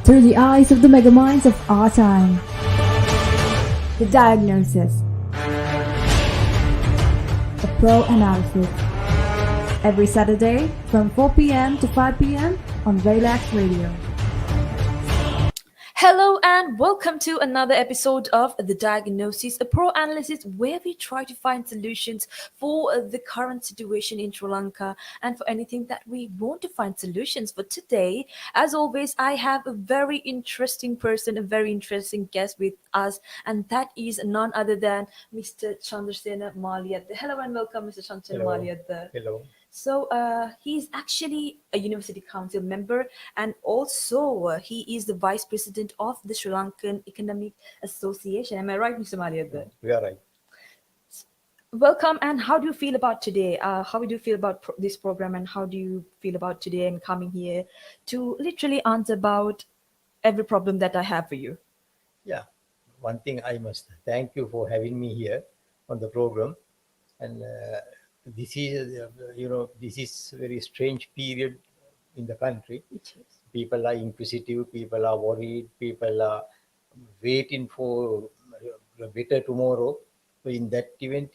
through the eyes of the megaminds of our time. The Diagnosis, a pro analysis. Every Saturday from 4 p.m. to 5 p.m. on Relaks Radio. Hello and welcome to another episode of The Diagnosis, a pro analysis where we try to find solutions for the current situation in Sri Lanka and for anything that we want to find solutions for today. As always, I have a very interesting person, a very interesting guest with us, and that is none other than Mr. Chandrasena Maliyadde. Hello and welcome, Mr. Chandrasena Hello. Maliyadde. Hello. So he's actually a university council member, and also he is the vice president of the Sri Lankan Economic Association. Am I right, Mr. Maliyadde? You are right. Welcome. And how do you feel about today? How do you feel about this program, and how do you feel about today and coming here to literally answer about every problem that I have for you? Yeah. One thing I must thank you for having me here on the program. And this is, this is a very strange period in the country. It is. People are inquisitive. People are worried. People are waiting for a better tomorrow. So in that event,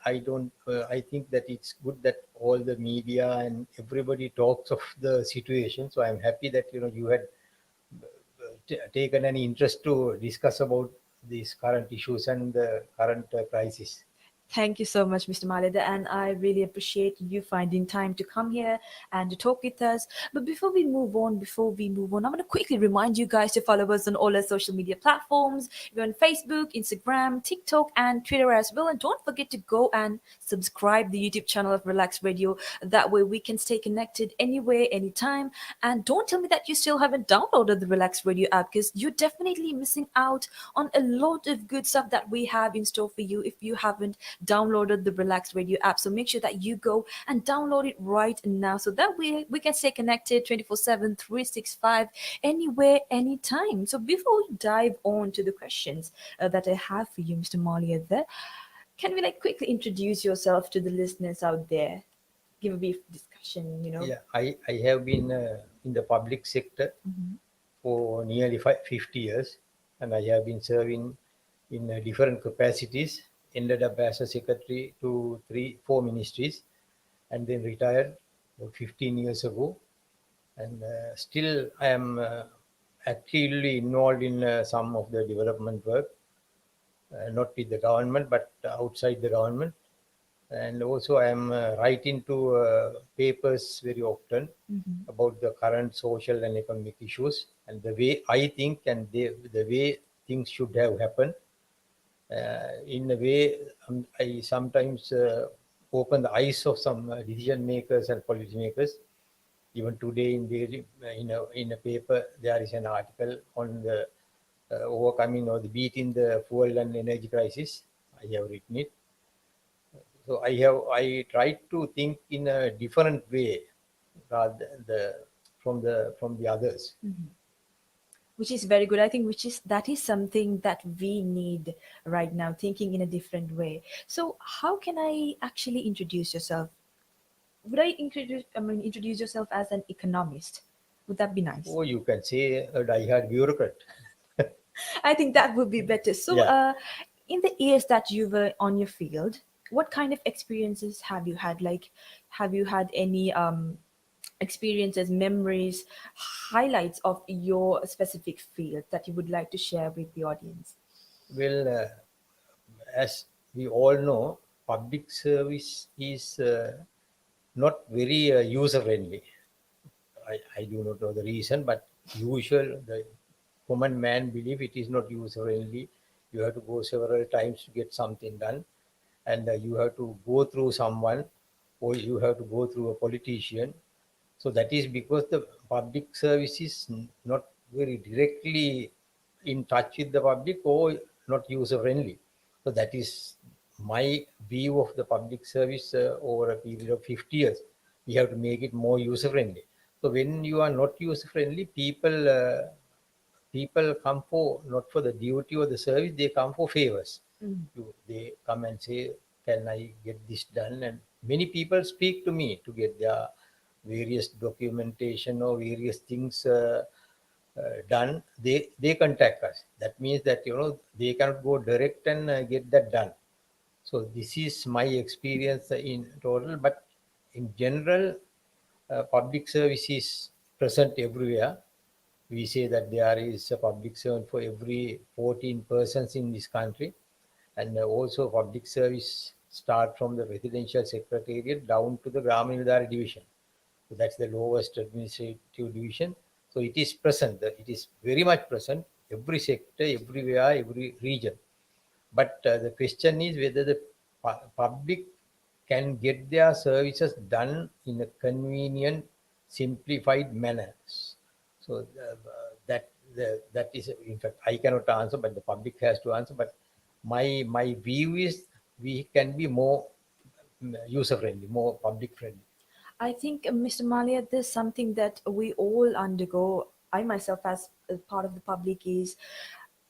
I don't. I think that it's good that all the media and everybody talks of the situation. So I'm happy that you had taken an interest to discuss about these current issues and the current crisis. Thank you so much, Mr. Maliyadde, and I really appreciate you finding time to come here and to talk with us. But before we move on, I'm going to quickly remind you guys to follow us on all our social media platforms. We're on Facebook, Instagram, TikTok, and Twitter as well. And don't forget to go and subscribe the YouTube channel of Relaks Radio. That way we can stay connected anywhere, anytime. And don't tell me that you still haven't downloaded the Relaks Radio app, because you're definitely missing out on a lot of good stuff that we have in store for you if you haven't downloaded the Relax Radio app. So make sure that you go and download it right now, so that we can stay connected 24/7, 365, anywhere, anytime. So before we dive on to the questions that I have for you, Mr. Maliyadde, can we quickly introduce yourself to the listeners out there? Give a brief discussion. Yeah, I have been in the public sector for nearly 50 years, and I have been serving in different capacities. Ended up as a secretary to 4 ministries, and then retired about 15 years ago. And still I am actively involved in some of the development work, not with the government, but outside the government. And also I am writing to papers very often about the current social and economic issues and the way I think and the way things should have happened. In a way, I sometimes open the eyes of some decision makers and policy makers. Even today, in a paper, there is an article on the overcoming or the beating the fuel and energy crisis. I have written it. So I tried to think in a different way rather from the others. Which is very good. I think that is something that we need right now, thinking in a different way. So how can I actually introduce yourself? Would I introduce yourself as an economist? Would that be nice? Or you can say a diehard bureaucrat. I think that would be better. So Yeah. in the years that you were on your field, what kind of experiences have you had? Have you had any experiences, memories, highlights of your specific field that you would like to share with the audience? Well, as we all know, public service is not very user friendly. I do not know the reason, but the common man believe it is not user friendly. You have to go several times to get something done, and you have to go through someone, or you have to go through a politician. So that is because the public service is not very directly in touch with the public or not user friendly. So that is my view of the public service over a period of 50 years. We have to make it more user friendly. So when you are not user friendly, people come for not for the duty or the service, they come for favors. They come and say, can I get this done? And many people speak to me to get their various documentation or various things done, they contact us. That means that they cannot go direct and get that done. So this is my experience in total. But in general, public service is present everywhere. We say that there is a public servant for every 14 persons in this country, and also public service start from the residential secretariat down to the Gram Nilgiri division. So that's the lowest administrative division. So it is present. It is very much present. Every sector, everywhere, every region. But the question is whether the public can get their services done in a convenient, simplified manner. So that is, in fact, I cannot answer, but the public has to answer. But my view is we can be more user friendly, more public friendly. I think, Mr. Malia, there's something that we all undergo. I myself, as a part of the public, is,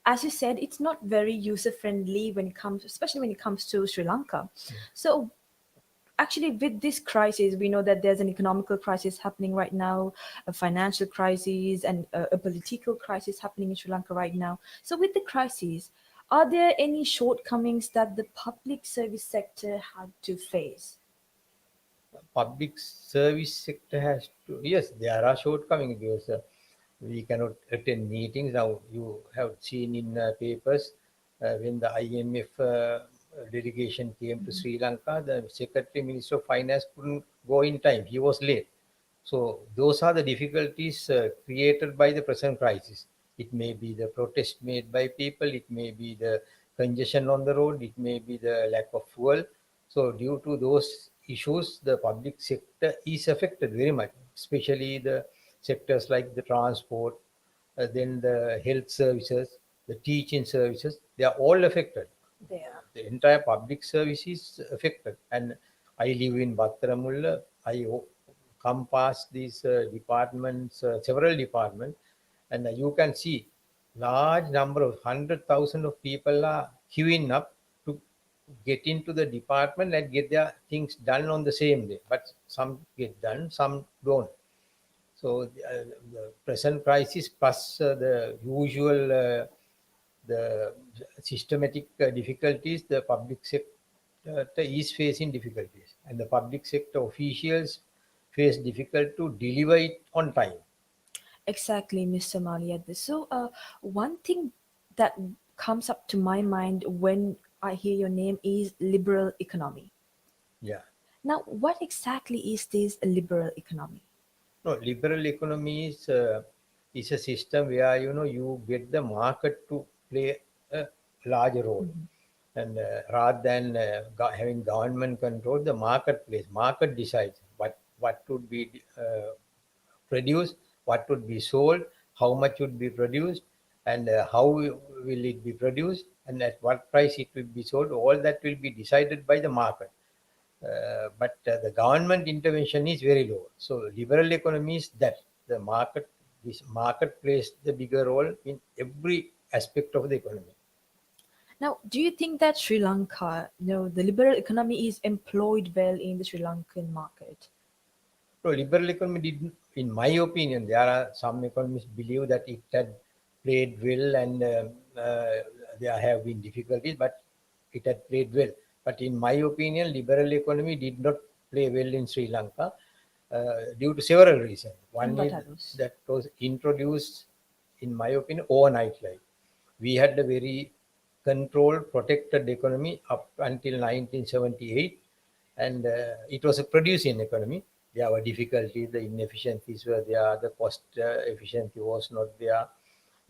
as you said, it's not very user friendly when it comes, especially when it comes to Sri Lanka. So, actually, with this crisis, we know that there's an economical crisis happening right now, a financial crisis, and a political crisis happening in Sri Lanka right now. So, with the crisis, are there any shortcomings that the public service sector had to face? Public service sector has to, yes, there are shortcomings because we cannot attend meetings. Now you have seen in papers when the IMF delegation came to Sri Lanka, the Secretary Minister of Finance couldn't go in time. He was late. So those are the difficulties created by the present crisis. It may be the protest made by people, it may be the congestion on the road, it may be the lack of fuel. So due to those issues, the public sector is affected very much, especially the sectors like the transport, then the health services, the teaching services, they are all affected. There. The entire public service is affected. And I live in Battaramulla. I come past these departments, several departments, and you can see large number of 100,000 of people are queuing up to get into the department and get their things done on the same day. But some get done, some don't. So the present crisis plus the usual the systematic difficulties, the public sector is facing difficulties, and the public sector officials face difficult to deliver it on time. Exactly, Mr. Maliyadde. So, one thing that comes up to my mind when I hear your name is liberal economy. Yeah. Now, what exactly is this liberal economy? No, liberal economy is a system where you get the market to play a larger role, and rather than having government control, the market decides what would be produced, what would be sold, how much would be produced, and how will it be produced, and at what price it will be sold. All that will be decided by the market. But the government intervention is very low. So liberal economy is that this market plays the bigger role in every aspect of the economy. Now, do you think that Sri Lanka, the liberal economy is employed well in the Sri Lankan market? So liberal economy did, in my opinion, there are some economists believe that it had played well, and there have been difficulties, but it had played well. But in my opinion, liberal economy did not play well in Sri Lanka due to several reasons. And One what is are those? that was introduced, in my opinion, overnight. Like we had a very controlled, protected economy up until 1978, and it was a producing economy. There were difficulties, the inefficiencies were there, the cost efficiency was not there,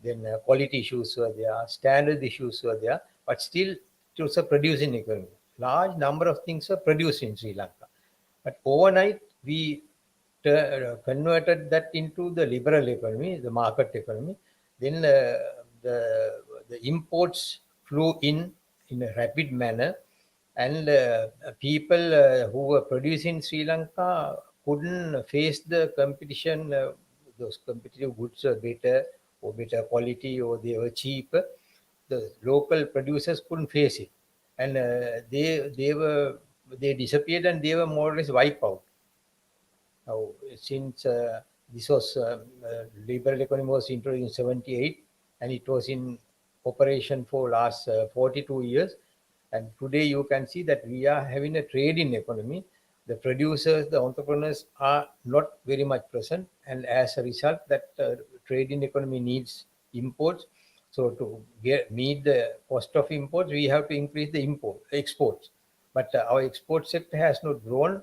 then quality issues were there, standard issues were there, but still it was a producing economy. Large number of things were produced in Sri Lanka. But overnight, we converted that into the liberal economy, the market economy. Then the imports flew in a rapid manner, and people who were producing in Sri Lanka couldn't face the competition. Those competitive goods were better or better quality, or they were cheaper. The local producers couldn't face it, and they disappeared, and they were more or less wiped out. Now, since This was liberal economy was introduced in 78, and it was in operation for last 42 years. And today you can see that we are having a trading economy. The producers, the entrepreneurs are not very much present, and as a result, that trading economy needs imports. So to meet the cost of imports, we have to increase the exports. But our export sector has not grown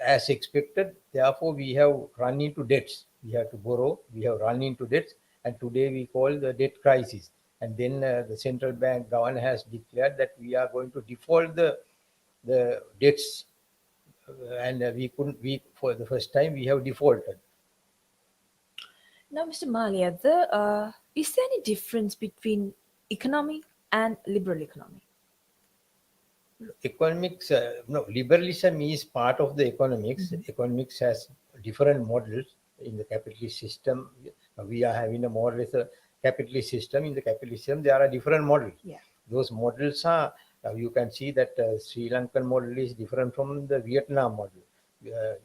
as expected. Therefore, we have run into debts. We have to borrow. We have run into debts, and today we call the debt crisis. And then the central bank governor has declared that we are going to default the debts, and we couldn't. We for the first time we have defaulted. Now, Mr. Maliyadde, is there any difference between economy and liberal economy? Economics, no, liberalism is part of the economics. Economics has different models in the capitalist system. We are having a more or less a capitalist system. In the capitalist system, there are different models. Yeah. Those models are, you can see that Sri Lankan model is different from the Vietnam model,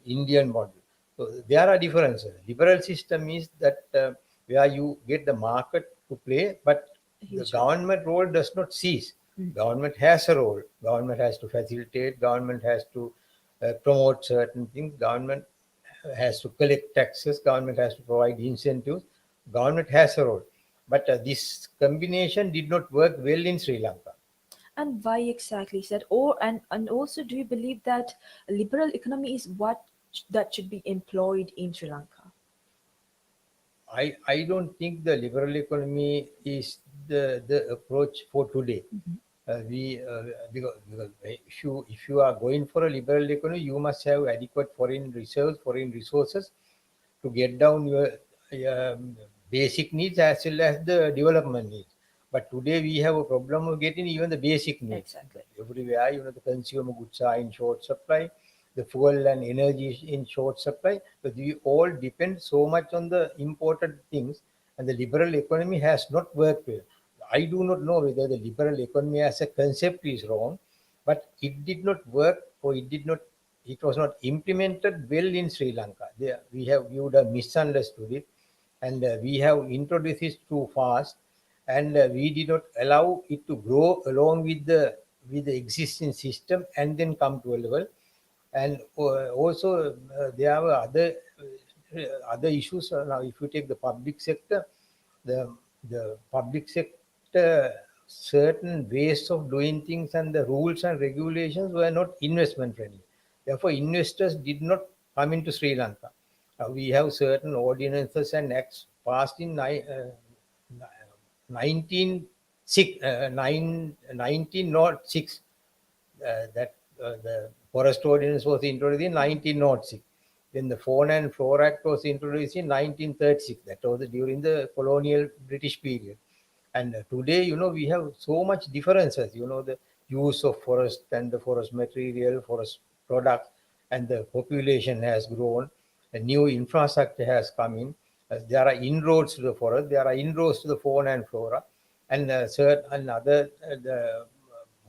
Indian model. So there are differences. Liberal system is that where you get the market to play, but the government role does not cease. Government has a role. Government has to facilitate. Government has to promote certain things. Government has to collect taxes. Government has to provide incentives. Government has a role. But this combination did not work well in Sri Lanka. And why exactly is that? Or and also, do you believe that liberal economy is what that should be employed in Sri Lanka? I don't think the liberal economy is the approach for today. Because if you are going for a liberal economy, you must have adequate foreign reserves, foreign resources to get down your basic needs as well as the development needs. But today we have a problem of getting even the basic needs. Exactly. Everywhere, the consumer goods are in short supply, the fuel and energy is in short supply, but we all depend so much on the imported things, and the liberal economy has not worked well. I do not know whether the liberal economy as a concept is wrong, but it did not work, or it was not implemented well in Sri Lanka. We would have misunderstood it, and we have introduced it too fast, and we did not allow it to grow along with the existing system and then come to a level. And also there are other issues. Now if you take the public sector, the public sector, certain ways of doing things and the rules and regulations were not investment friendly. Therefore investors did not come into Sri Lanka. We have certain ordinances and acts passed in 1906, that the forest ordinance was introduced in 1906. Then the Fauna and Flora Act was introduced in 1936. That was during the colonial British period. And today, we have so much differences. The use of forest and the forest material, forest products, and the population has grown. A new infrastructure has come in. There are inroads to the forest. There are inroads to the fauna and flora, and certain other the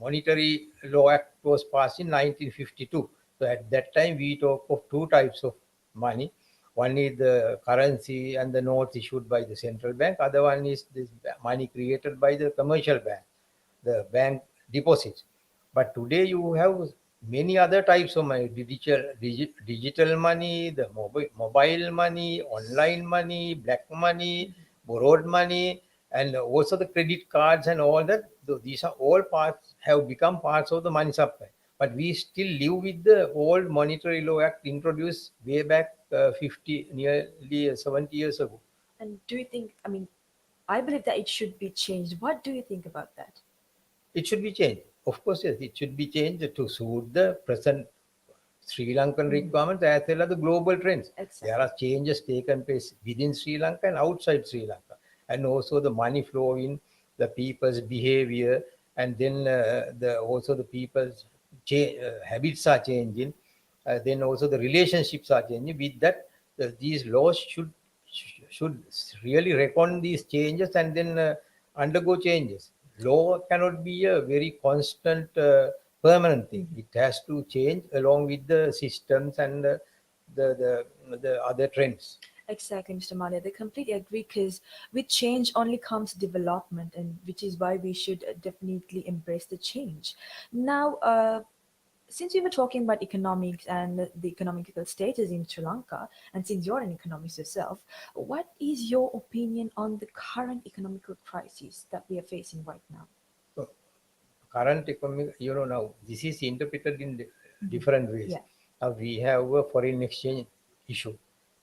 Monetary Law Act was passed in 1952. So at that time, we talk of two types of money. One is the currency and the notes issued by the central bank. Other one is this money created by the commercial bank, the bank deposits. But today you have many other types of money: digital money, the mobile money, online money, black money, borrowed money, and also the credit cards and all that. These are all parts, have become parts of the money supply. But we still live with the old Monetary Law Act introduced way back 50, nearly 70 years ago. And do you think, I believe that it should be changed. What do you think about that? It should be changed. Of course, yes, it should be changed to suit the present Sri Lankan requirements as well as the global trends. Exactly. There are changes taken place within Sri Lanka and outside Sri Lanka, and also the money flow in, the people's behavior, and then also the people's habits are changing. Then also the relationships are changing. With that, these laws should really reckon these changes and then undergo changes. Law cannot be a very constant, permanent thing. It has to change along with the systems and the other trends. Exactly, Mr. Malia. They completely agree because with change only comes development, and which is why we should definitely embrace the change. Now, since we were talking about economics and the economical status in Sri Lanka, and since you're an economist yourself, what is your opinion on the current economical crisis that we are facing right now? So current economic, now this is interpreted in different ways. Yeah. Now we have a foreign exchange issue,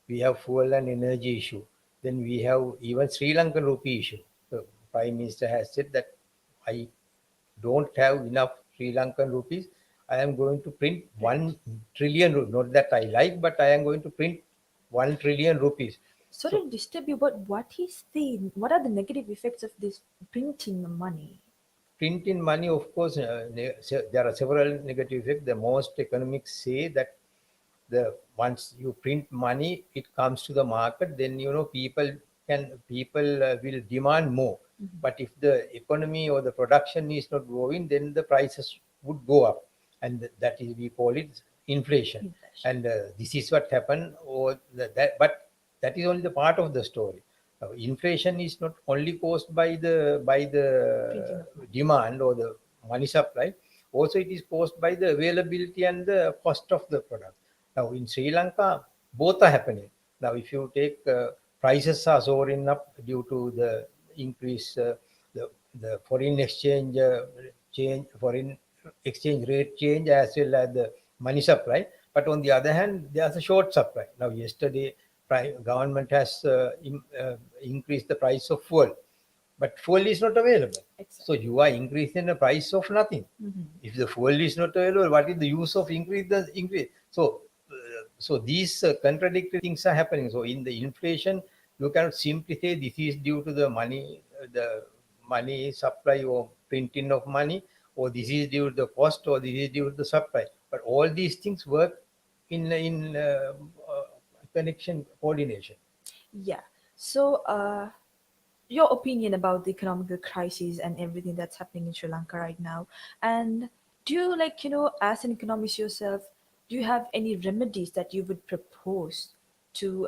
we have fuel and energy issue, then we have even Sri Lankan rupee issue. The Prime Minister has said that I don't have enough Sri Lankan rupees. I am going to print 1 trillion rupees. Not that I like, but I am going to print 1 trillion rupees. Sorry So to disturb you, but what are the negative effects of this printing money? printing money, of course, there are several negative effects. The most economics say that the once you print money, it comes to the market, then people will demand more. But if the economy or the production is not growing, then the prices would go up, and that is, we call it inflation. Inflation. And this is what happened. But that is only the part of the story. Inflation is not only caused by the Printing of money. demand or the money supply. Also, it is caused by the availability and the cost of the product. Now, in Sri Lanka, both are happening. Now, if you take prices are soaring up due to the increase, the foreign exchange rate change, as well as the money supply. But on the other hand, there's a short supply. Now, yesterday, government has increased the price of fuel, but fuel is not available. Exactly. So you are increasing the price of nothing. If the fuel is not available, what is the use of increase? So these contradictory things are happening. So in the inflation, you cannot simply say this is due to the money supply or printing of money, or this is due to the cost, or this is due to the supply. But all these things work in connection coordination. Yeah. So, your opinion about the economical crisis and everything that's happening in Sri Lanka right now, and do you as an economist yourself, do you have any remedies that you would propose to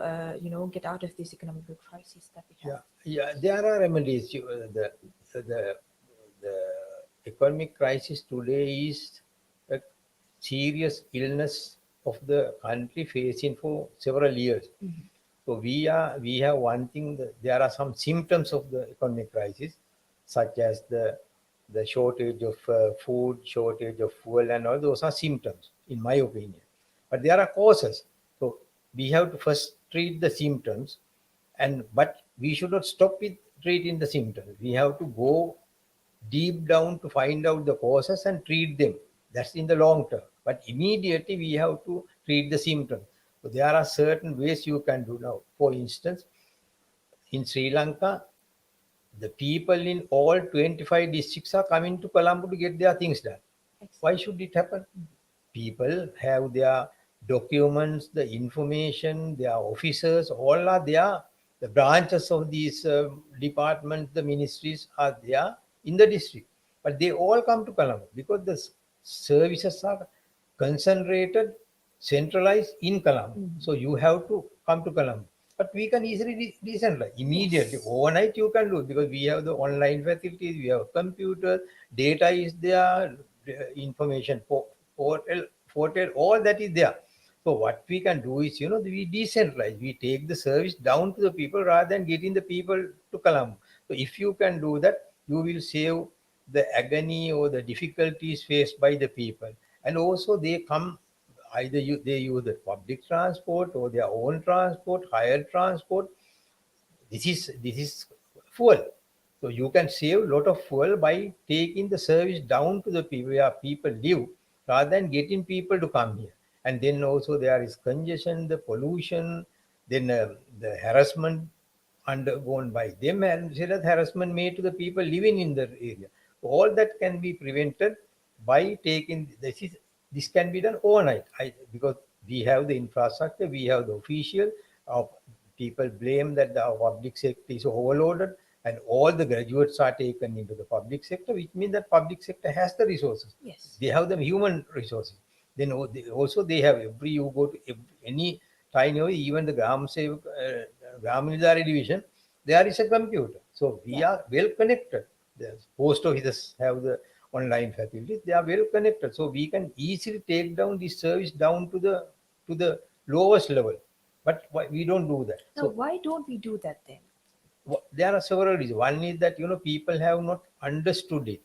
get out of this economical crisis that we have? Yeah, there are remedies. The economic crisis today is a serious illness of the country facing for several years. So we have one thing. There are some symptoms of the economic crisis, such as the shortage of food, shortage of fuel, and all those are symptoms, in my opinion. But there are causes. So we have to first treat the symptoms, but we should not stop with treating the symptoms. We have to go deep down to find out the causes and treat them. That's in the long term. But immediately we have to treat the symptoms. So there are certain ways you can do now. For instance, in Sri Lanka, the people in all 25 districts are coming to Colombo to get their things done. Why should it happen? People have their documents, the information, their officers, all are there. The branches of these departments, the ministries are there in the district. But they all come to Colombo because the services are concentrated, centralized in Colombo. So you have to come to Colombo. But we can easily decentralize immediately. Overnight you can do it because we have the online facilities, we have computers, data is there, information portal, all that is there. So what we can do is, we decentralize. We take the service down to the people rather than getting the people to Colombo. So if you can do that, you will save the agony or the difficulties faced by the people. And also they come, either they use the public transport or their own transport, hired transport. This is fuel. So you can save a lot of fuel by taking the service down to the people where people live rather than getting people to come here. And then also there is congestion, the pollution, then the harassment undergone by them, and harassment made to the people living in the area. All that can be prevented by taking this can be done overnight. Because we have the infrastructure, we have the official. People blame that the public sector is overloaded, and all the graduates are taken into the public sector, which means that public sector has the resources. Yes. They have the human resources. Then also they have you go to any tiny, even the Gram Military Division, there is a computer. So we are well connected. The post offices have the online facilities. They are well connected. So we can easily take down this service down to the lowest level. But we don't do that. Now, why don't we do that then? There are several reasons. One is that people have not understood it.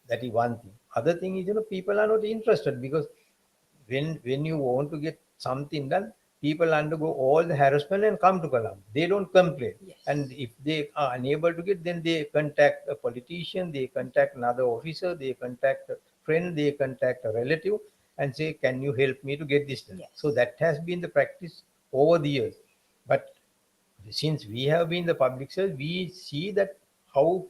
That is one thing. Other thing is people are not interested, because when you want to get something done, people undergo all the harassment and come to Colombo. They don't complain. Yes. And if they are unable to get, then they contact a politician, they contact another officer, they contact a friend, they contact a relative and say, can you help me to get this done? Yes. So that has been the practice over the years. But since we have been the public service, we see that how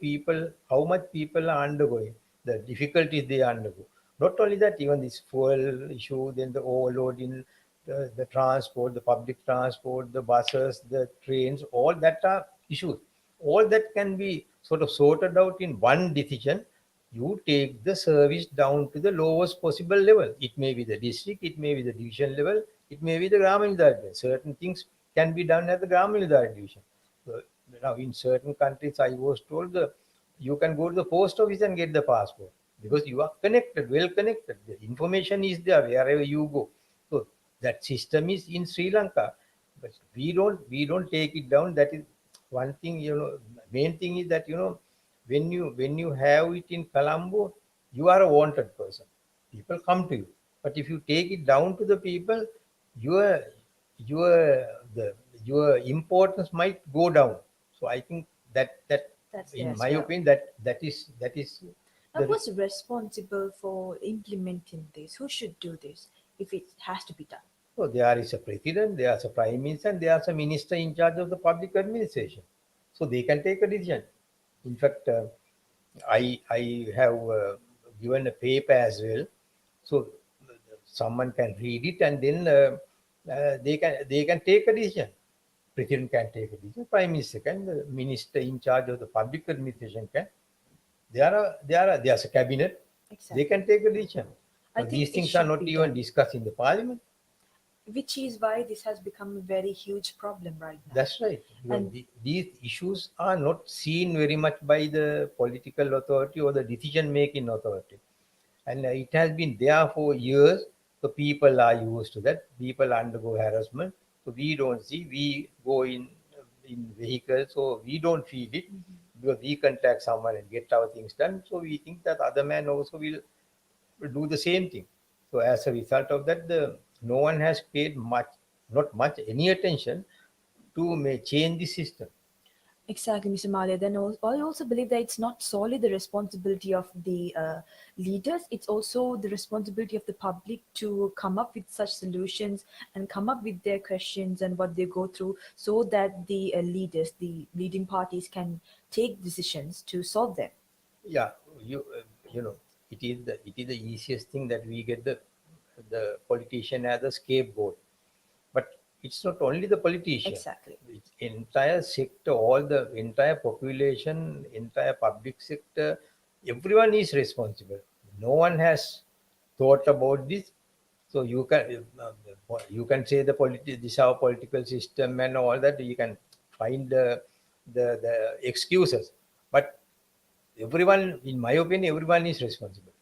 much people are undergoing, the difficulties they undergo. Not only that, even this fuel issue, then the overload in the transport, the public transport, the buses, the trains, all that are issues. All that can be sort of sorted out in one decision. You take the service down to the lowest possible level. It may be the district, it may be the division level, it may be the Gram level. Certain things can be done at the Gram division. So, now, in certain countries, I was told you can go to the post office and get the passport, because you are connected, well connected. The information is there wherever you go. So that system is in Sri Lanka, but we don't take it down. That is one thing. Main thing is that when you have it in Colombo, you are a wanted person. People come to you. But if you take it down to the people, your your the your importance might go down. So I think That's in there as my well. opinion, that is Now, the who's responsible for implementing this? Who should do this if it has to be done? so there is a president, there is a prime minister, and there is a minister in charge of the public administration. So they can take a decision. In fact, I have given a paper as well, so someone can read it, and then they can take a decision. President can take a decision, prime minister can, the minister in charge of the public administration can. There's a cabinet. Exactly. They can take a decision. I But think these it things are should not be even done. discussed in the parliament. Which is why this has become a very huge problem right now. That's right. And These issues are not seen very much by the political authority or the decision-making authority. And it has been there for years. So people are used to that. People undergo harassment. So we don't see. We go in vehicles, so we don't feel it, because we contact someone and get our things done. So we think that other man also will do the same thing. So as a result of that, no one has paid not much, any attention to change the system. exactly, Mr. Malia. Then I also believe that it's not solely the responsibility of the leaders, it's also the responsibility of the public to come up with such solutions and come up with their questions and what they go through, so that the leaders, the leading parties, can take decisions to solve them. Yeah, you know, it is the easiest thing that we get the politician as a scapegoat. But it's not only the politician. Exactly. It's entire sector, all the entire population, entire public sector, everyone is responsible. No one has thought about this. So you can say this is our political system and all that. You can find the excuses, but everyone, in my opinion, everyone is responsible.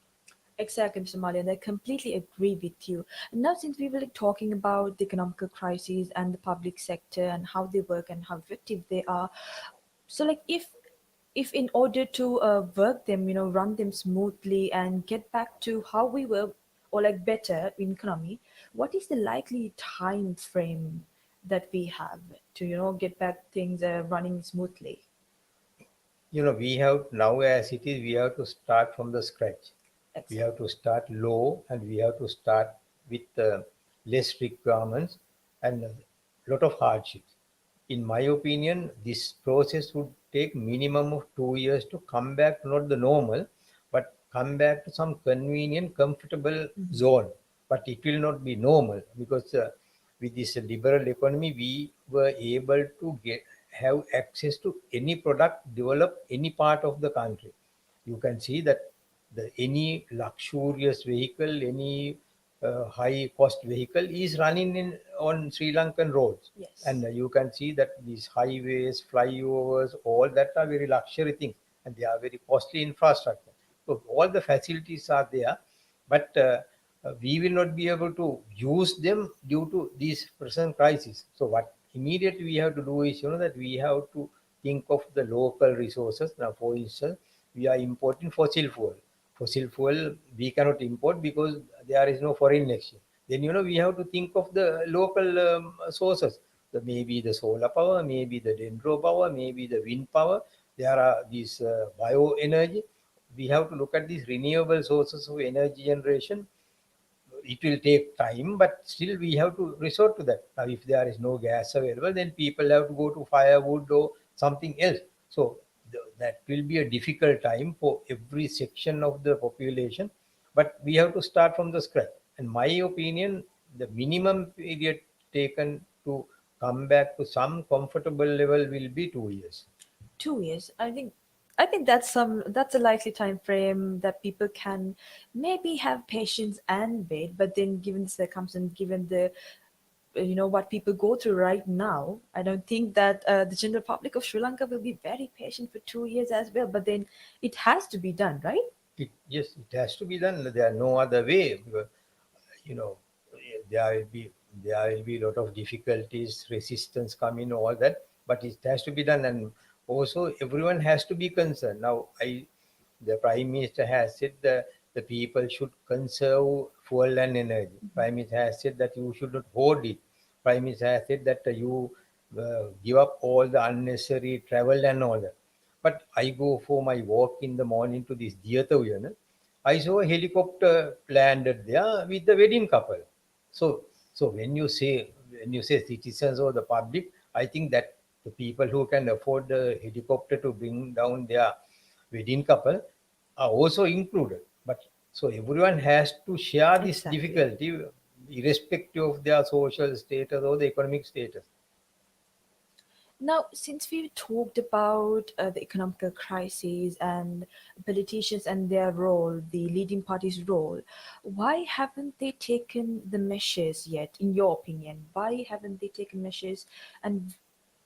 Exactly, Mr. Malian. I completely agree with you. And now, since we were like talking about the economical crises and the public sector and how they work and how effective they are, so like if in order to work them, run them smoothly and get back to how we were, or like better in economy, what is the likely time frame that we have to get back things running smoothly? We have now, as it is, we have to start from the scratch. We Exactly. have to start low, and we have to start with less requirements and a lot of hardships. In my opinion, this process would take minimum of 2 years to come back to not the normal, but come back to some convenient, comfortable zone. But it will not be normal, because with this liberal economy, we were able to have access to any product developed any part of the country. You can see that any luxurious vehicle, any high cost vehicle is running in on Sri Lankan roads. Yes. And you can see that these highways, flyovers, all that are very luxury things, and they are very costly infrastructure. So all the facilities are there, but we will not be able to use them due to these present crisis. So what immediately we have to do is, that we have to think of the local resources. Now, for instance, we are importing fossil fuel. Fossil fuel we cannot import because there is no foreign exchange. Then we have to think of the local sources. Maybe the solar power, maybe the dendro power, maybe the wind power. There are these bioenergy. We have to look at these renewable sources of energy generation. It will take time, but still we have to resort to that. Now, if there is no gas available, then people have to go to firewood or something else. So that will be a difficult time for every section of the population, but we have to start from the scratch. In my opinion, the minimum period taken to come back to some comfortable level will be 2 years. 2 years. I think that's a likely time frame that people can maybe have patience and wait. But then, given the circumstance, given the what people go through right now, I don't think that the general public of Sri Lanka will be very patient for 2 years as well. But then it has to be done, right? Yes, it has to be done. There are no other way. Because, you know, there will be a lot of difficulties, resistance coming, all that. But it has to be done, and also everyone has to be concerned. Now, the Prime Minister has said that the people should conserve fuel and energy. Prime Minister has said that you should not hoard it. Prime Minister has said that you give up all the unnecessary travel and all that. But I go for my walk in the morning to this theatre. I saw a helicopter landed there with the wedding couple. So, so when you say citizens or the public, I think that the people who can afford the helicopter to bring down their wedding couple are also included. But so everyone has to share this Exactly. difficulty, irrespective of their social status or the economic status. Now, since we talked about the economical crisis and politicians and their role, the leading party's role, why haven't they taken the measures yet, in your opinion? Why haven't they taken measures? And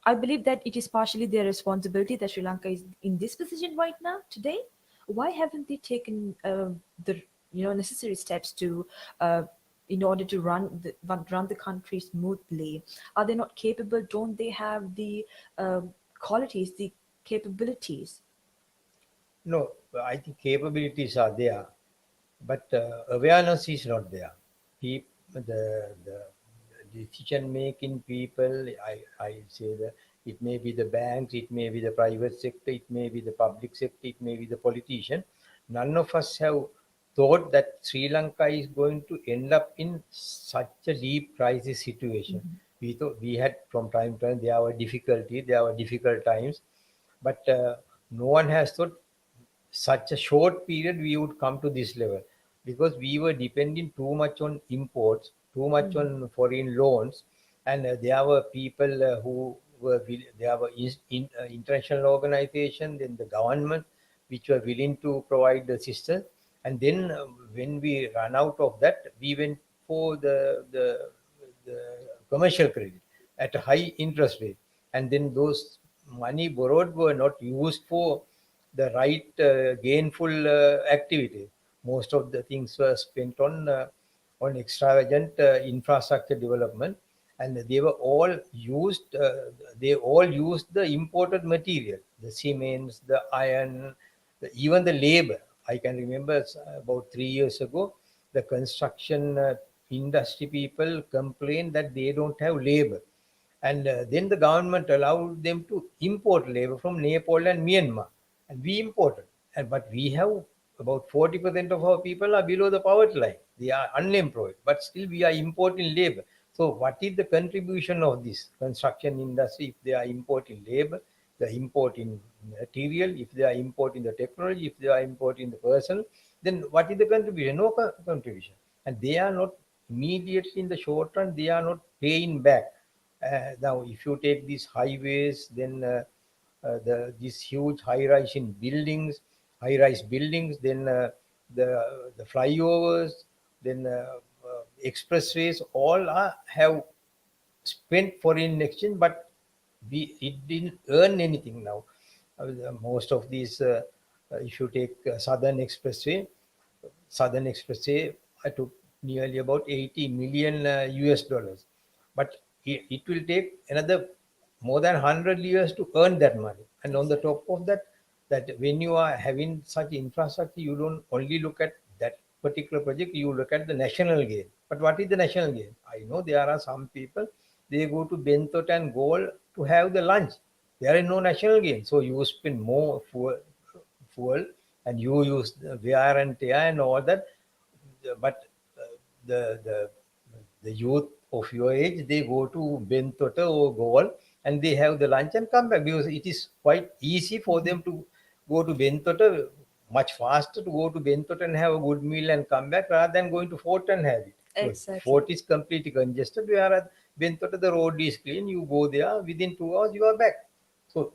I believe that it is partially their responsibility that Sri Lanka is in this position right now, today. Why haven't they taken the necessary steps to uh, in order to run the country smoothly? Are they not capable? Don't they have the uh, qualities, the capabilities? No, I think capabilities are there, but awareness is not there. The decision making people, I say that it may be the banks, it may be the private sector, it may be the public sector, it may be the politician. None of us have thought that Sri Lanka is going to end up in such a deep crisis situation. We thought we had from time to time there were difficulty, there were difficult times, but no one has thought such a short period we would come to this level, because we were depending too much on imports, too much on foreign loans, and there were people there were international organization, then the government, which were willing to provide the assistance. And then when we ran out of that, we went for the commercial credit at a high interest rate, and then those money borrowed were not used for the right gainful activity. Most of the things were spent on extravagant infrastructure development, and they were all used. They all used the imported material, the cements, the iron, even the labor. I can remember about 3 years ago, the construction industry people complained that they don't have labor, and then the government allowed them to import labor from Nepal and Myanmar, and we imported. And but we have about 40% of our people are below the poverty line. They are unemployed, but still we are importing labor. So what is the contribution of this construction industry if they are importing labor, they are importing material, if they are importing the technology, if they are importing the person, then what is the contribution? No contribution. And they are not immediately in the short run, they are not paying back. Now, if you take these highways, then this huge high-rise in buildings, high-rise buildings, then the flyovers, then expressways all have spent foreign exchange, but it didn't earn anything now. Most of these, if you take Southern Expressway, I took nearly about 80 million US dollars, but it will take another more than 100 years to earn that money. And on the top of that, that when you are having such infrastructure, you don't only look at that particular project, you look at the national gain. But what is the national gain? I know there are some people, they go to Bentot and Goal to have the lunch. There is no national gain. So you spend more fuel and you use the wear and tear and all that. But the, the, the youth of your age, they go to Bentota or Goal and they have the lunch and come back, because it is quite easy for them to go to Bentota, much faster to go to Bentota and have a good meal and come back rather than going to Fort and have it. Exactly. Fort is completely congested, whereas Bentota, the road is clean, you go there, within 2 hours you are back. So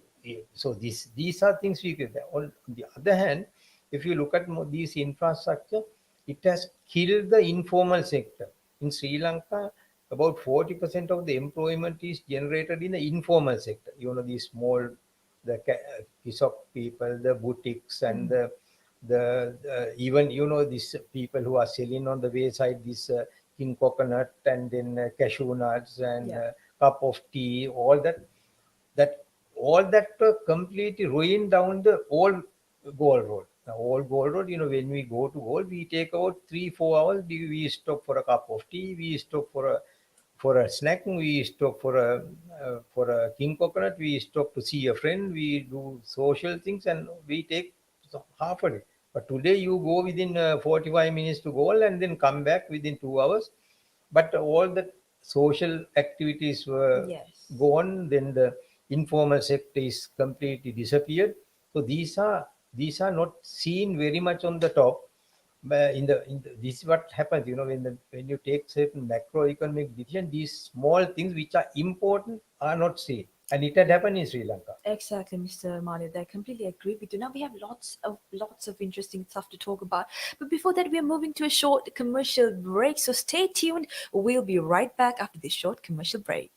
these are things we can. On the other hand, if you look at these infrastructure, it has killed the informal sector. In Sri Lanka, about 40% of the employment is generated in the informal sector. You know, these small, the Kisok people, the boutiques, and the even, you know, these people who are selling on the wayside this king coconut and then cashew nuts and cup of tea, that all that completely ruined down the old Gold Road. The old Gold Road, you know, when we go to Gold, we take about 3-4 hours. We stop for a cup of tea. We stop for a snack. We stop for a king coconut. We stop to see a friend. We do social things, and we take half a day. But today you go within 45 minutes to Gold and then come back within 2 hours. But all the social activities were gone. Then the informal sector is completely disappeared. So these are not seen very much on the top. But this is what happens, you know, when you take certain macroeconomic decision, these small things which are important are not seen. And it had happened in Sri Lanka. Exactly, Mr. Maliyadde. I completely agree with you. Now we have lots of interesting stuff to talk about. But before that, we are moving to a short commercial break. So stay tuned. We'll be right back after this short commercial break.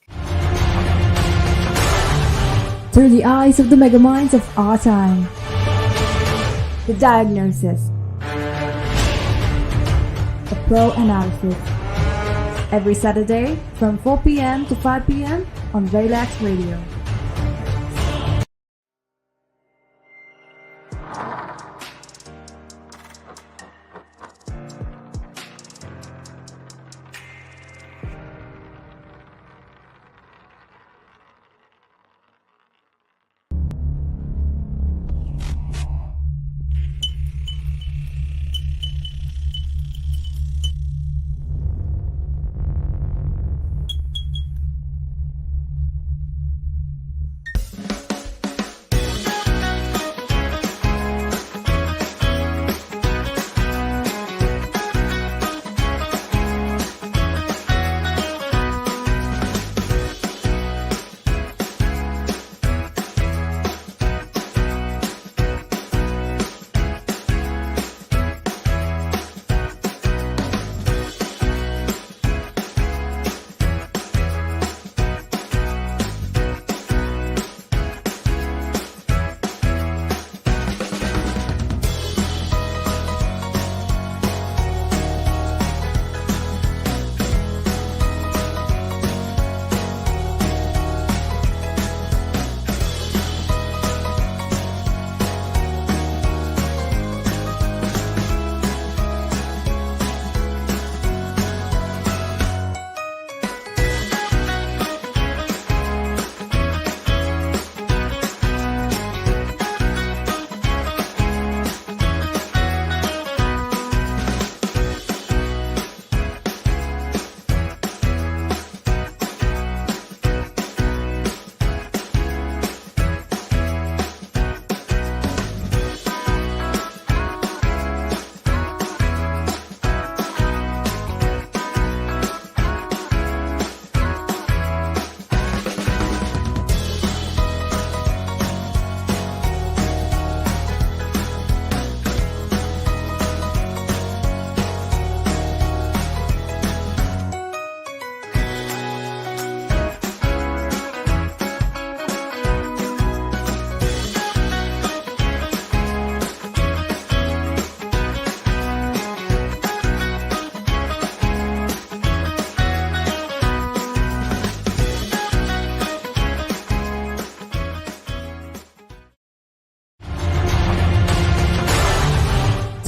Through the eyes of the megaminds of our time. The diagnosis. The pro analysis. Every Saturday from 4 p.m. to 5 p.m. on Relaks Radio.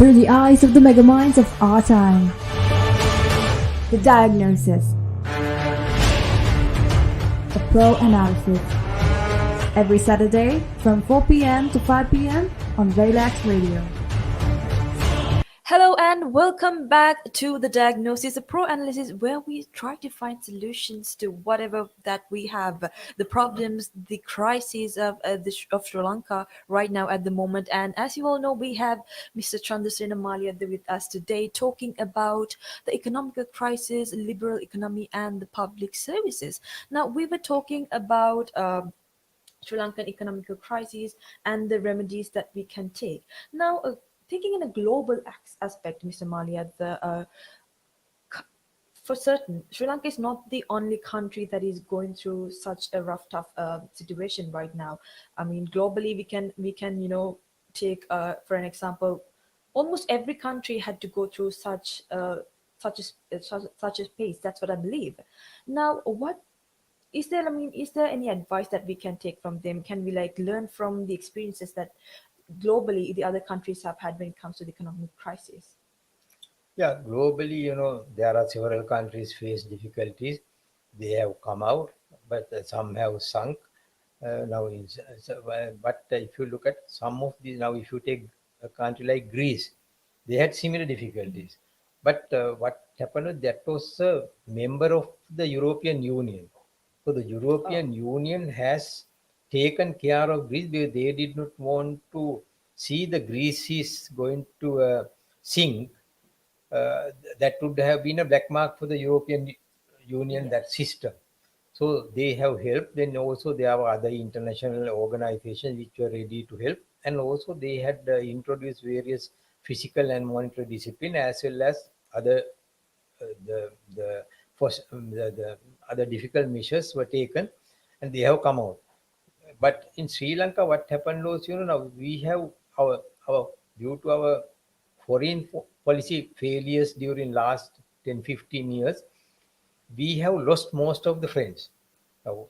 through the eyes of the megaminds of our time. The Diagnosis. A pro analysis. Every Saturday from 4 p.m. to 5 p.m. on Relaks Radio. Hello and welcome back to the Diagnosis, a pro analysis where we try to find solutions to whatever that we have, the problems, the crises of Sri Lanka right now at the moment. And as you all know, we have Mr. Chandrasena Maliyadde with us today talking about the economical crisis, liberal economy, and the public services. Now, we were talking about Sri Lankan economical crisis and the remedies that we can take. Now, thinking in a global aspect, Mr. Malia, for certain, Sri Lanka is not the only country that is going through such a rough, tough situation right now. I mean, globally, we can take for an example, almost every country had to go through such a pace. That's what I believe. Now, what is there? I mean, is there any advice that we can take from them? Can we like learn from the experiences that globally the other countries have had when it comes to the economic crisis? Yeah, globally, there are several countries face difficulties. They have come out, but some have sunk. Now, but if you look at some of these, now if you take a country like Greece, they had similar difficulties. But what happened was that was a member of the European Union. So the European Union has taken care of Greece because they did not want to see the Greece is going to sink. That would have been a black mark for the European Union, that system. So they have helped. Then also there are other international organizations which were ready to help, and also they had introduced various physical and monetary discipline as well as other the first the other difficult measures were taken, and they have come out. But in Sri Lanka, what happened was, now we have our due to our foreign policy failures during last 10-15 years, we have lost most of the friends. Now,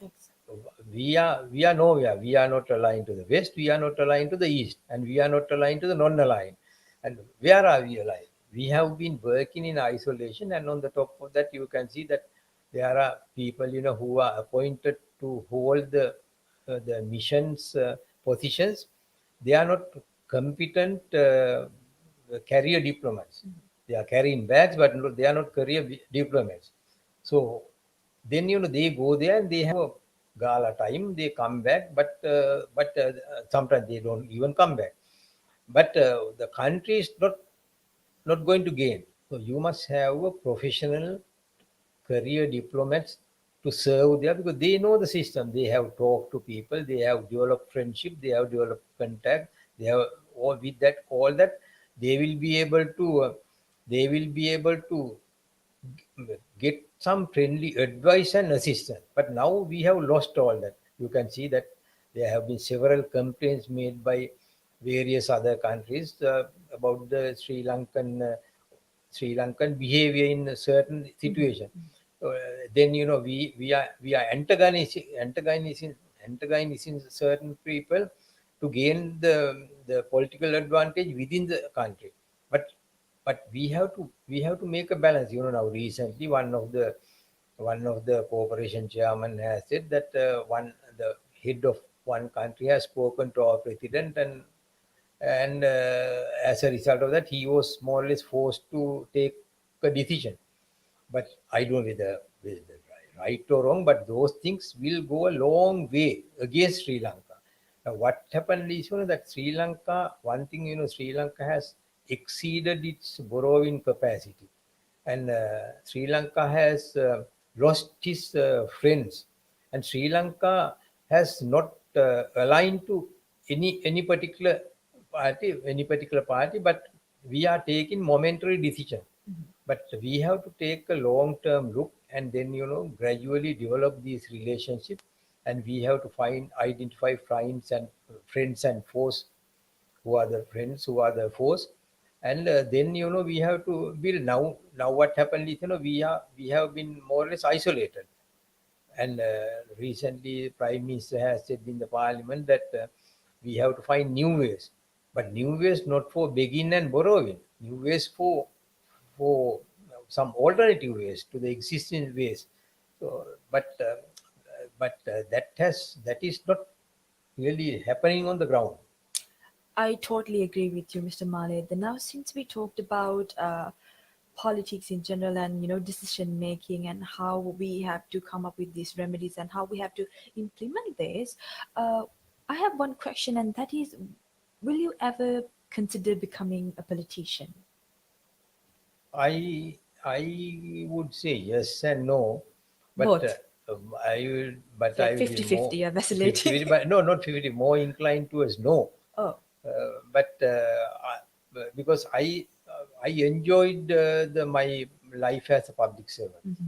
we are nowhere. We are not aligned to the west. We are not aligned to the east, and we are not aligned to the non-aligned. And where are we aligned? We have been working in isolation, and on the top of that, you can see that there are people, who are appointed to hold the missions positions. They are not competent career diplomats. They are carrying bags, but they are not career diplomats. So then they go there and they have a gala time. They come back, but sometimes they don't even come back. But the country is not going to gain. So you must have a professional career diplomats to serve there because they know the system. They have talked to people. They have developed friendship. They have developed contact. They have all that they will be able to. They will be able to get some friendly advice and assistance. But now we have lost all that. You can see that there have been several complaints made by various other countries about the Sri Lankan behavior in a certain situation. Then we are antagonizing certain people to gain the political advantage within the country. But we have to make a balance. Now recently one of the corporation chairman has said that the head of one country has spoken to our president, and as a result of that he was more or less forced to take a decision. But I don't know whether right or wrong, but those things will go a long way against Sri Lanka. Now, what happened is, that Sri Lanka, one thing, Sri Lanka has exceeded its borrowing capacity. And Sri Lanka has lost its friends. And Sri Lanka has not aligned to any particular party, but we are taking momentary decision. But we have to take a long-term look and then gradually develop these relationships, and we have to identify friends and foes, who are the friends, who are the foes, and then we have to build. Now what happened is, we have been more or less isolated, and recently Prime Minister has said in the Parliament that we have to find new ways. But new ways not for begging and borrowing. New ways for some alternative ways to the existing ways. So, but that is not really happening on the ground. I totally agree with you, Mr. Male. Then now, since we talked about politics in general and decision making and how we have to come up with these remedies and how we have to implement this, uh, I have one question, and that is, will you ever consider becoming a politician? I would say yes and no, but Both. It's I like will be 50-50. more You're 50, vacillating. 50, but no, not 50, more inclined towards no. Oh, But because I enjoyed my life as a public servant,